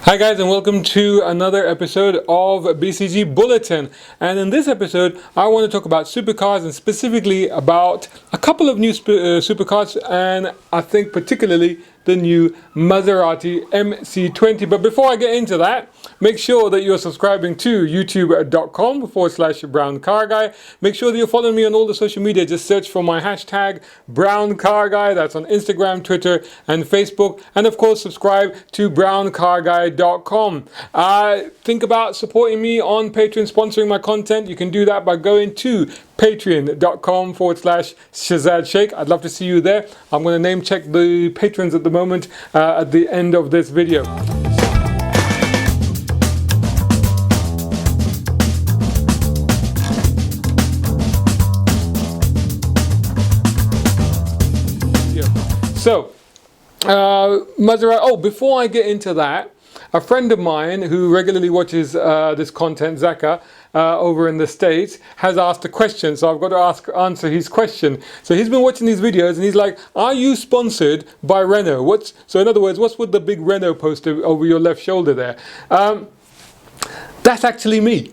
Hi guys, and welcome to another episode of BCG Bulletin. And in this episode I want to talk about supercars, and specifically about a couple of new supercars, and I think particularly the new Maserati MC20. But before I get into that, make sure that you're subscribing to youtube.com/browncarguy. Make sure that you're following me on all the social media. Just search for my hashtag browncarguy. That's on Instagram, Twitter and Facebook. And of course, subscribe to browncarguy.com. Think about supporting me on Patreon, sponsoring my content. You can do that by going to patreon.com/Shazad Sheikh. I'd love to see you there. I'm going to name check the patrons at the moment at the end of this video. So, Maserati. Oh, before I get into that, a friend of mine who regularly watches this content, Zaka, over in the States, has asked a question. So I've got to answer his question. So he's been watching these videos and he's like, are you sponsored by Renault? So in other words, what's with the big Renault poster over your left shoulder there? That's actually me.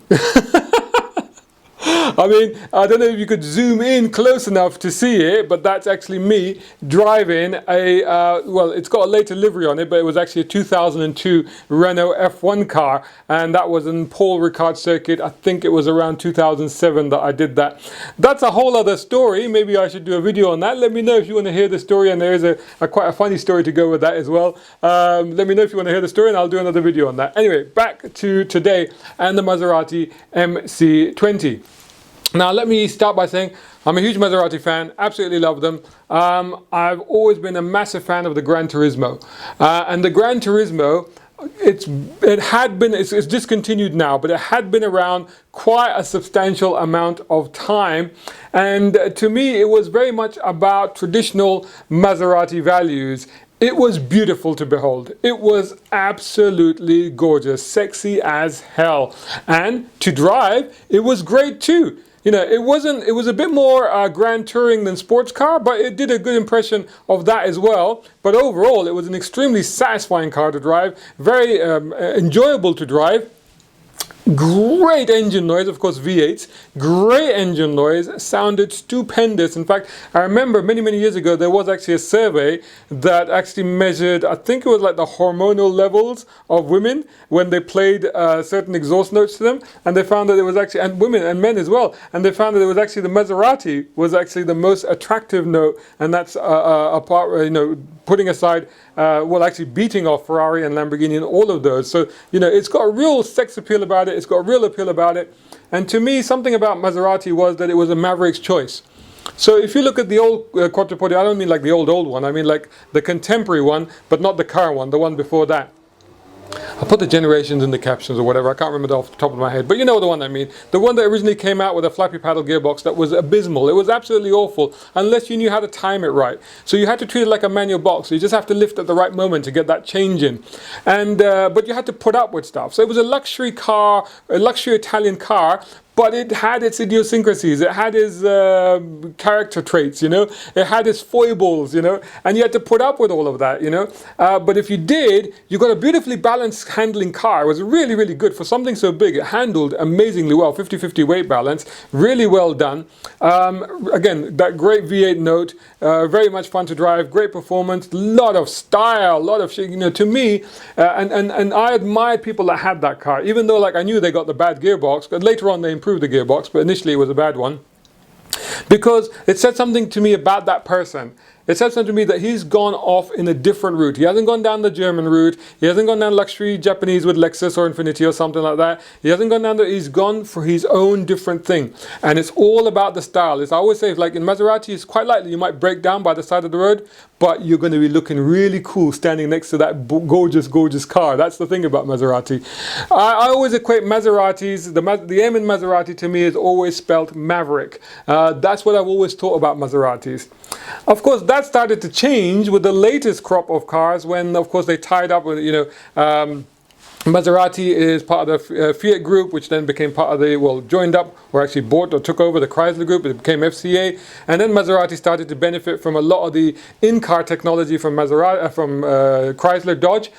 I mean, I don't know if you could zoom in close enough to see it, but that's actually me driving a, well, it's got a later livery on it, but it was actually a 2002 Renault F1 car, and that was in Paul Ricard circuit. I think it was around 2007 that I did that. That's a whole other story. Maybe I should do a video on that. Let me know if you want to hear the story, and there is a quite a funny story to go with that as well. Let me know if you want to hear the story, and I'll do another video on that. Anyway, back to today and the Maserati MC20. Now, let me start by saying I'm a huge Maserati fan, absolutely love them. I've always been a massive fan of the Gran Turismo. And the Gran Turismo, it's discontinued now, but it had been around quite a substantial amount of time. And to me, it was very much about traditional Maserati values. It was beautiful to behold. It was absolutely gorgeous, sexy as hell. And to drive, it was great too. You know, it was a bit more grand touring than sports car, but it did a good impression of that as well. But overall, it was an extremely satisfying car to drive, very enjoyable to drive. Great engine noise, of course V8s, great engine noise, sounded stupendous. In fact, I remember many years ago there was actually a survey that actually measured, I think it was like the hormonal levels of women when they played certain exhaust notes to them, and they found that it was actually, and women and men as well, and they found that it was actually the Maserati was actually the most attractive note, and that's apart, you know, putting aside, well, actually beating off Ferrari and Lamborghini and all of those. So, you know, it's got a real sex appeal about it. It's got a real appeal about it. And to me, something about Maserati was that it was a Maverick's choice. So if you look at the old Quattroporte, I don't mean like the old one. I mean like the contemporary one, but not the car one, the one before that. I'll put the generations in the captions or whatever. I can't remember that off the top of my head. But you know the one I mean. The one that originally came out with a flappy paddle gearbox that was abysmal. It was absolutely awful unless you knew how to time it right. So you had to treat it like a manual box. So you just have to lift at the right moment to get that change in. And but you had to put up with stuff. So it was a luxury car, a luxury Italian car, but it had its idiosyncrasies, it had its character traits, you know, it had its foibles, you know, and you had to put up with all of that, you know. But if you did, you got a beautifully balanced handling car. It was really good for something so big. It handled amazingly well, 50-50 weight balance, really well done. Again, that great V8 note, very much fun to drive, great performance, lot of style, lot of shit, you know, to me, and I admired people that had that car, even though like I knew they got the bad gearbox, but later on they improved the gearbox, but initially it was a bad one, because it said something to me about that person. It said something to me that he's gone off in a different route. He hasn't gone down the German route. He hasn't gone down luxury Japanese with Lexus or Infiniti or something like that. He hasn't gone down there. He's gone for his own different thing. And it's all about the style. As I always say, like in Maserati, it's quite likely you might break down by the side of the road, but you're going to be looking really cool standing next to that gorgeous car. That's the thing about Maserati. I always equate Maseratis, the M in Maserati to me is always spelt Maverick. That's what I've always thought about Maseratis. Of course, that started to change with the latest crop of cars when, of course, they tied up with, you know, Maserati is part of the Fiat group, which then became part of the, well, joined up or actually bought or took over the Chrysler group. It became FCA, and then Maserati started to benefit from a lot of the in-car technology from Chrysler, Dodge,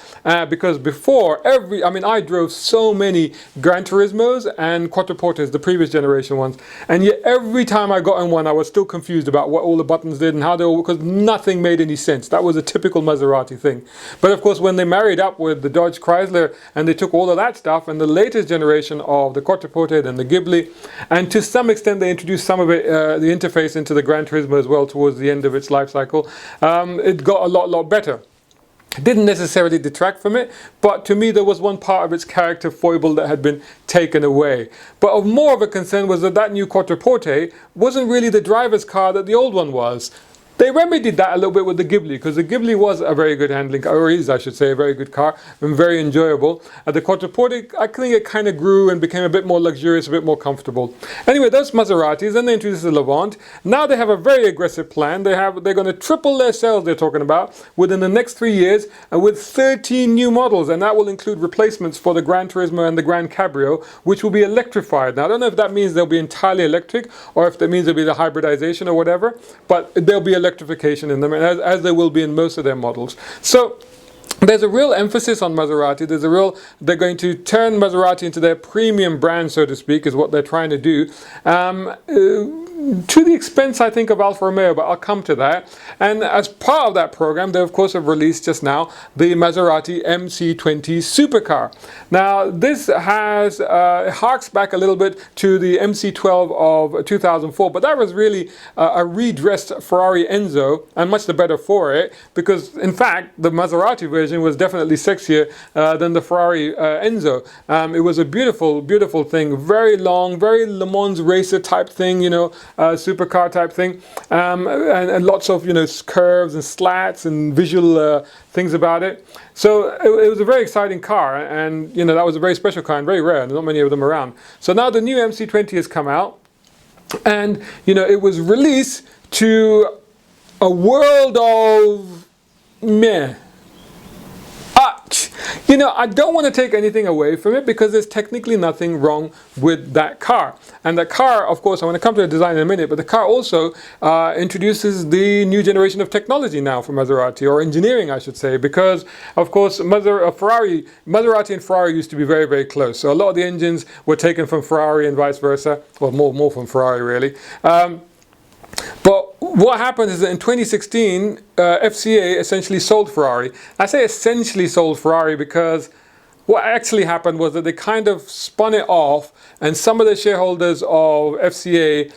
because before I drove so many Gran Turismos and Quattroportes, the previous generation ones, and yet every time I got in one, I was still confused about what all the buttons did and how they all, because nothing made any sense. That was a typical Maserati thing. But of course, when they married up with the Dodge Chrysler, and they took all of that stuff and the latest generation of the Quattroporte and the Ghibli, and to some extent they introduced some of it, the interface into the Gran Turismo as well towards the end of its life cycle. It got a lot better. It didn't necessarily detract from it, but to me there was one part of its character foible that had been taken away. But of more of a concern was that new Quattroporte wasn't really the driver's car that the old one was. They remedied that a little bit with the Ghibli, because the Ghibli was a very good handling car, or is, I should say, a very good car, and very enjoyable. The Quattroporte, I think it kind of grew and became a bit more luxurious, a bit more comfortable. Anyway, those Maseratis, then they introduced the Levant. Now they have a very aggressive plan. They're going to triple their sales, they're talking about, within the next 3 years, and with 13 new models, and that will include replacements for the Gran Turismo and the Gran Cabrio, which will be electrified. Now, I don't know if that means they'll be entirely electric, or if that means there'll be the hybridization or whatever, but there'll be electrification in them, and as there will be in most of their models. So there's a real emphasis on Maserati. They're going to turn Maserati into their premium brand, so to speak, is what they're trying to do. To the expense, I think, of Alfa Romeo, but I'll come to that. And as part of that program, they of course have released just now the Maserati MC20 Supercar. Now this harks back a little bit to the MC12 of 2004, but that was really a redressed Ferrari Enzo, and much the better for it, because in fact the Maserati version was definitely sexier than the Ferrari Enzo. It was a beautiful thing, very long, very Le Mans racer type thing, supercar type thing, and lots of curves and slats and visual things about it. So it was a very exciting car, and that was a very special car and very rare, and not many of them around. So now the new MC20 has come out, and it was released to a world of meh. I don't want to take anything away from it, because there's technically nothing wrong with that car. And the car, of course, I want to come to the design in a minute, but the car also introduces the new generation of technology now for Maserati, or engineering, I should say, because, of course, Maserati and Ferrari used to be very, very close. So a lot of the engines were taken from Ferrari and vice versa, well, more from Ferrari, really. But what happened is that in 2016, FCA essentially sold Ferrari. I say essentially sold Ferrari because what actually happened was that they kind of spun it off, and some of the shareholders of FCA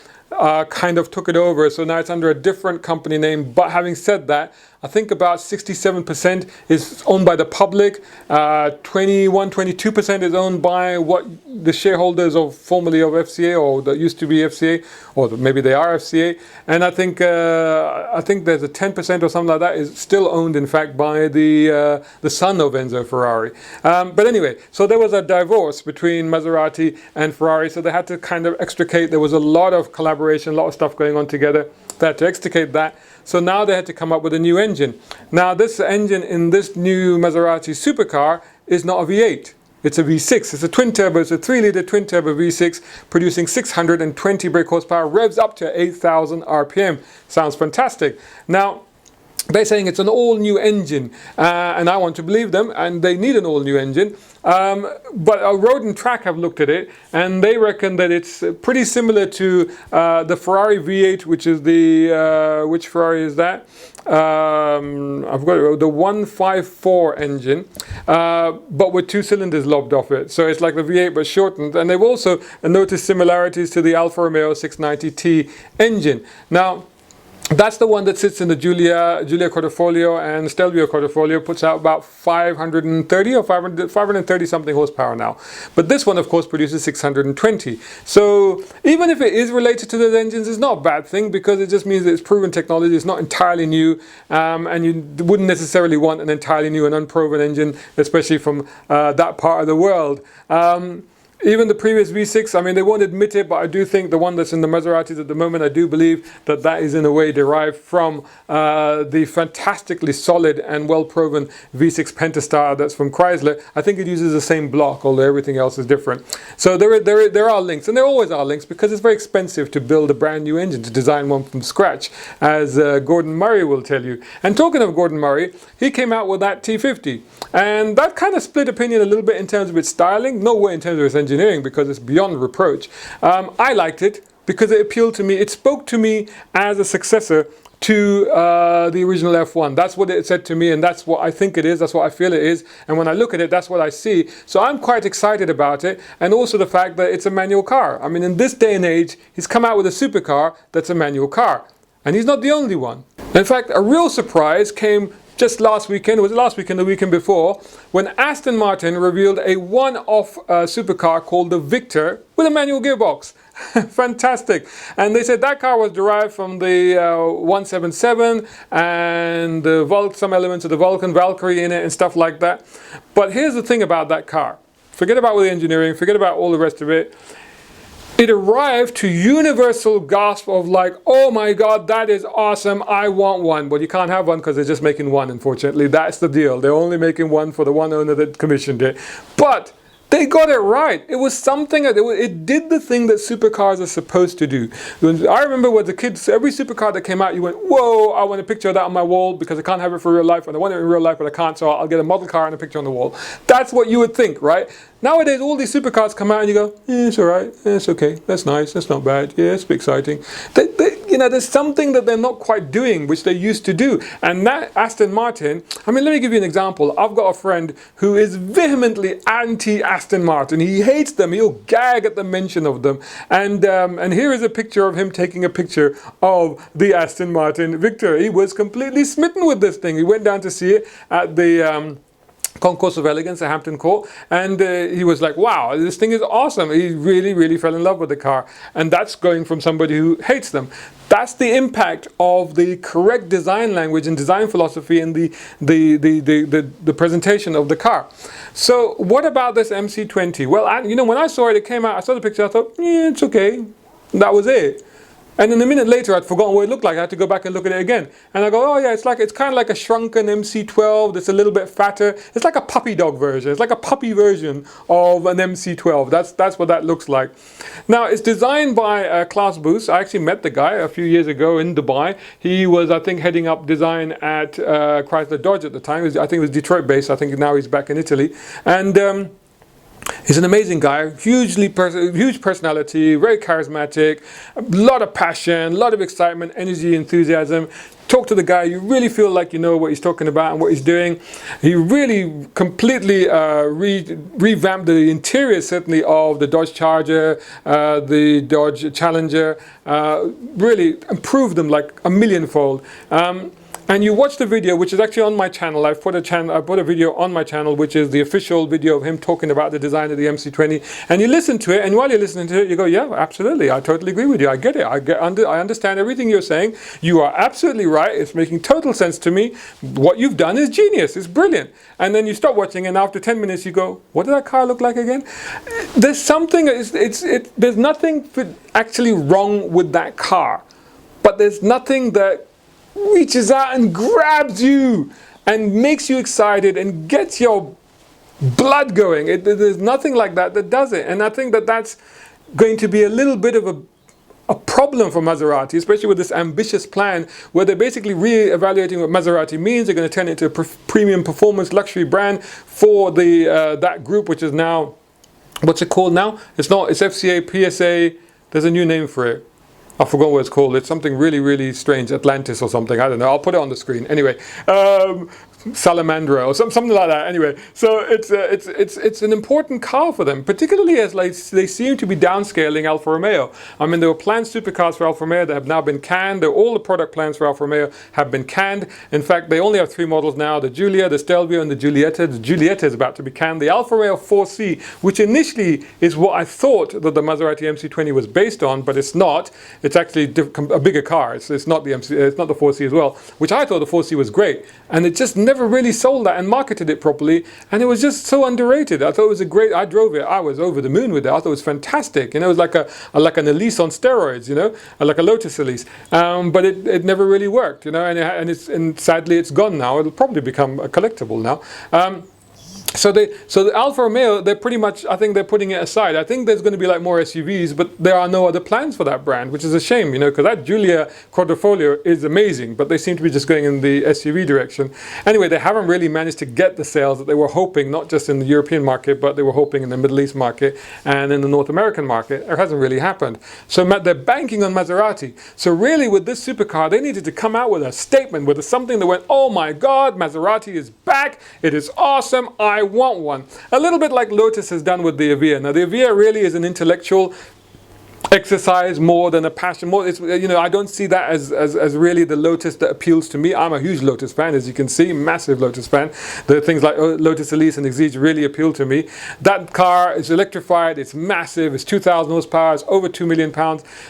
kind of took it over. So now it's under a different company name. But having said that, I think about 67% is owned by the public, 22% is owned by what the shareholders of formerly of FCA, or that used to be FCA, or maybe they are FCA, and I think there's a 10% or something like that is still owned, in fact, by the son of Enzo Ferrari. But anyway, so there was a divorce between Maserati and Ferrari, so they had to kind of extricate. There was a lot of collaboration, a lot of stuff going on together. They had to extricate that. So now they had to come up with a new engine. Now this engine in this new Maserati supercar is not a V8. It's a V6. It's a twin turbo. It's a 3-litre twin turbo V6 producing 620 brake horsepower, revs up to 8,000 RPM. Sounds fantastic. Now, they're saying it's an all-new engine, and I want to believe them, and they need an all-new engine. But Road and Track have looked at it, and they reckon that it's pretty similar to the Ferrari V8, which is the, which Ferrari is that? I've got the 154 engine, but with 2 cylinders lobbed off it. So it's like the V8 but shortened. And they've also noticed similarities to the Alfa Romeo 690T engine. Now, that's the one that sits in the Giulia Quadrifoglio, and Stelvio Quadrifoglio puts out about 530 or 530 something horsepower now. But this one, of course, produces 620. So even if it is related to those engines, it's not a bad thing, because it just means that it's proven technology. It's not entirely new, and you wouldn't necessarily want an entirely new and unproven engine, especially from that part of the world. Even the previous V6, I mean, they won't admit it, but I do think the one that's in the Maseratis at the moment, I do believe that that is in a way derived from the fantastically solid and well-proven V6 Pentastar that's from Chrysler. I think it uses the same block, although everything else is different. So there are links, and there always are links, because it's very expensive to build a brand new engine, to design one from scratch, as Gordon Murray will tell you. And talking of Gordon Murray, he came out with that T50, and that kind of split opinion a little bit in terms of its styling, no way in terms of its engineering, because it's beyond reproach. I liked it because it appealed to me. It spoke to me as a successor to the original F1. That's what it said to me, and that's what I think it is, that's what I feel it is, and when I look at it, that's what I see. So I'm quite excited about it, and also the fact that it's a manual car. I mean, in this day and age, he's come out with a supercar that's a manual car, and he's not the only one. In fact, a real surprise came just last weekend, was it last weekend, the weekend before, when Aston Martin revealed a one-off supercar called the Victor with a manual gearbox. Fantastic. And they said that car was derived from the 177 and some elements of the Vulcan Valkyrie in it and stuff like that. But here's the thing about that car. Forget about all the engineering, forget about all the rest of it. It arrived to universal gasp of like, oh my God, that is awesome, I want one. But you can't have one because they're just making one, unfortunately. That's the deal. They're only making one for the one owner that commissioned it. But they got it right. It was something, it did the thing that supercars are supposed to do. I remember when the kids, every supercar that came out, you went, whoa, I want a picture of that on my wall because I can't have it for real life, and I want it in real life, but I can't, so I'll get a model car and a picture on the wall. That's what you would think, right? Nowadays, all these supercars come out and you go, it's all right, it's okay, that's nice, that's not bad, yeah, it's exciting. You know, there's something that they're not quite doing, which they used to do. And that Aston Martin, I mean, let me give you an example. I've got a friend who is vehemently anti-Aston Martin. He hates them. He'll gag at the mention of them. And here is a picture of him taking a picture of the Aston Martin Victor. He was completely smitten with this thing. He went down to see it at the Concourse of Elegance at Hampton Court, and he was like, wow, this thing is awesome. He really, really fell in love with the car. And that's going from somebody who hates them. That's the impact of the correct design language and design philosophy and the presentation of the car. So what about this MC20? Well, you know, when I saw it, it came out, I saw the picture, I thought, yeah, it's okay. That was it. And then a minute later, I'd forgotten what it looked like. I had to go back and look at it again. And I go, oh yeah, it's kind of like a shrunken MC12 that's a little bit fatter. It's like a puppy dog version. It's like a puppy version of an MC12. That's what that looks like. Now, it's designed by Klaus Boos. I actually met the guy a few years ago in Dubai. He was, I think, heading up design at Chrysler Dodge at the time. I think it was Detroit based. I think now he's back in Italy. And he's an amazing guy, huge personality, very charismatic, a lot of passion, a lot of excitement, energy, enthusiasm. Talk to the guy, you really feel like you know what he's talking about and what he's doing. He really completely revamped the interior, certainly, of the Dodge Charger, the Dodge Challenger, really improved them like a millionfold. And you watch the video, which is actually on my channel. I put a video on my channel, which is the official video of him talking about the design of the MC20. And you listen to it, and while you're listening to it, you go, yeah, absolutely, I totally agree with you. I get it. I understand everything you're saying. You are absolutely right. It's making total sense to me. What you've done is genius. It's brilliant. And then you stop watching, and after 10 minutes, you go, what did that car look like again? There's something. There's nothing actually wrong with that car, but there's nothing that reaches out and grabs you and makes you excited and gets your blood going. There's nothing like that does it. And I think that's going to be a little bit of a problem for Maserati, especially with this ambitious plan where they're basically re-evaluating what Maserati means. They're going to turn it into a premium performance luxury brand for that group, which is now, what's it called now? It's FCA, PSA, there's a new name for it. I forgot what it's called. It's something really, really strange. Atlantis or something. I don't know. I'll put it on the screen. Anyway, Salamandra or something like that. Anyway, so it's an important car for them, particularly as they seem to be downscaling Alfa Romeo. I mean, there were planned supercars for Alfa Romeo that have now been canned. All the product plans for Alfa Romeo have been canned. In fact, they only have 3 models now: the Giulia, the Stelvio, and the Giulietta. The Giulietta is about to be canned. The Alfa Romeo 4C, which initially is what I thought that the Maserati MC20 was based on, but it's not. It's actually a bigger car. It's not the 4C as well, which I thought the 4C was great, and it just never never really sold that and marketed it properly, and it was just so underrated. I thought it was a great, I drove it, I was over the moon with it. I thought it was fantastic. You know, it was like an Elise on steroids, you know, like a Lotus Elise. But it never really worked, you know, and sadly it's gone now. It'll probably become a collectible now. So the Alfa Romeo, they're pretty much, I think they're putting it aside. I think there's going to be like more SUVs, but there are no other plans for that brand, which is a shame, you know, because that Giulia Quadrifoglio is amazing, but they seem to be just going in the SUV direction. Anyway, they haven't really managed to get the sales that they were hoping, not just in the European market, but they were hoping in the Middle East market and in the North American market. It hasn't really happened. So they're banking on Maserati. So really with this supercar, they needed to come out with a statement, with something that went, oh my God, Maserati is back. It is awesome. I want one. A little bit like Lotus has done with the Evija. Now the Evija really is an intellectual exercise more than a passion. More, it's, you know, I don't see that as really the Lotus that appeals to me. I'm a huge Lotus fan, as you can see, massive Lotus fan. The things like Lotus Elise and Exige really appeal to me. That car is electrified, it's massive, it's 2,000 horsepower, it's over £2 million.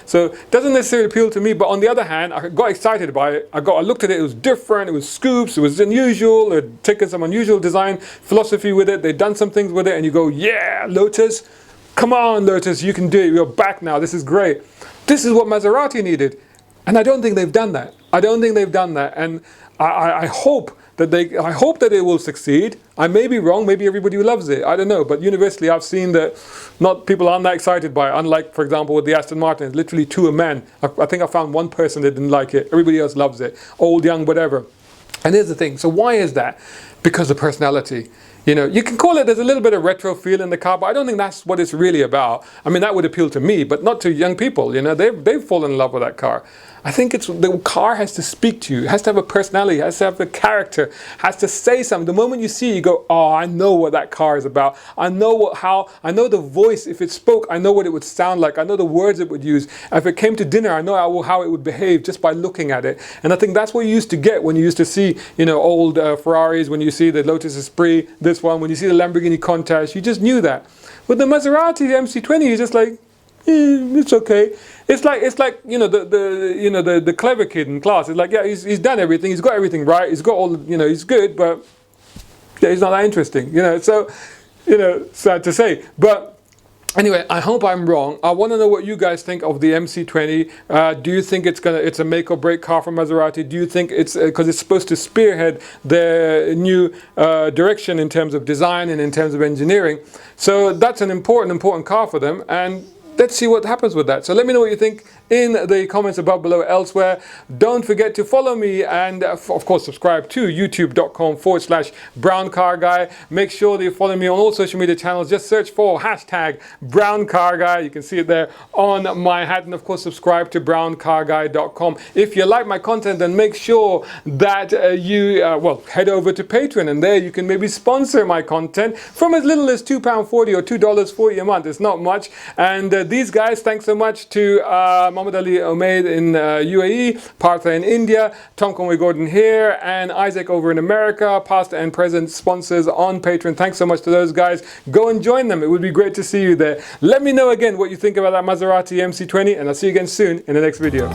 So it doesn't necessarily appeal to me, but on the other hand, I got excited by it. I looked at it, it was different, it was scoops, it was unusual, they'd taken some unusual design philosophy with it, they'd done some things with it, and you go, yeah, Lotus. Come on, Lotus, you can do it. You're back now. This is great. This is what Maserati needed. And I don't think they've done that. I don't think they've done that. And I hope that it will succeed. I may be wrong. Maybe everybody loves it. I don't know. But universally, I've seen that people aren't that excited by it. Unlike, for example, with the Aston Martin, it's literally to a man. I think I found one person that didn't like it. Everybody else loves it. Old, young, whatever. And here's the thing. So why is that? Because of personality. You know, you can call it, there's a little bit of retro feel in the car, but I don't think that's what it's really about. I mean, that would appeal to me, but not to young people. You know, they've fallen in love with that car. I think the car has to speak to you. It has to have a personality. It has to have a character. Has to say something. The moment you see it, you go, oh, I know what that car is about. I know I know the voice. If it spoke, I know what it would sound like. I know the words it would use. If it came to dinner, I know how it would behave just by looking at it. And I think that's what you used to get when you used to see, you know, old Ferraris, when you see the Lotus Esprit, this one, when you see the Lamborghini Countach, you just knew that. With the Maserati, the MC20, you're just like, it's okay. It's like you know the clever kid in class. It's like, yeah, he's done everything. He's got everything right. He's got all, you know, he's good, but yeah, he's not that interesting. You know, so, you know, sad to say, but. Anyway, I hope I'm wrong. I want to know what you guys think of the MC20. Do you think it's a make or break car for Maserati? Do you think it's because it's supposed to spearhead their new direction in terms of design and in terms of engineering? So that's an important car for them, and let's see what happens with that. So let me know what you think in the comments above below elsewhere. Don't forget to follow me and of course subscribe to youtube.com/browncarguy. Make sure that you follow me on all social media channels. Just search for #browncarguy. You can see it there on my hat, and of course subscribe to browncarguy.com. If you like my content, then make sure that you head over to Patreon, and there you can maybe sponsor my content from as little as £2.40 or $2.40 a month. It's not much. And these guys, thanks so much to Muhammad Ali Omaid in UAE, Partha in India, Tom Conway Gordon here, and Isaac over in America, past and present sponsors on Patreon. Thanks so much to those guys. Go and join them. It would be great to see you there. Let me know again what you think about that Maserati MC20, and I'll see you again soon in the next video.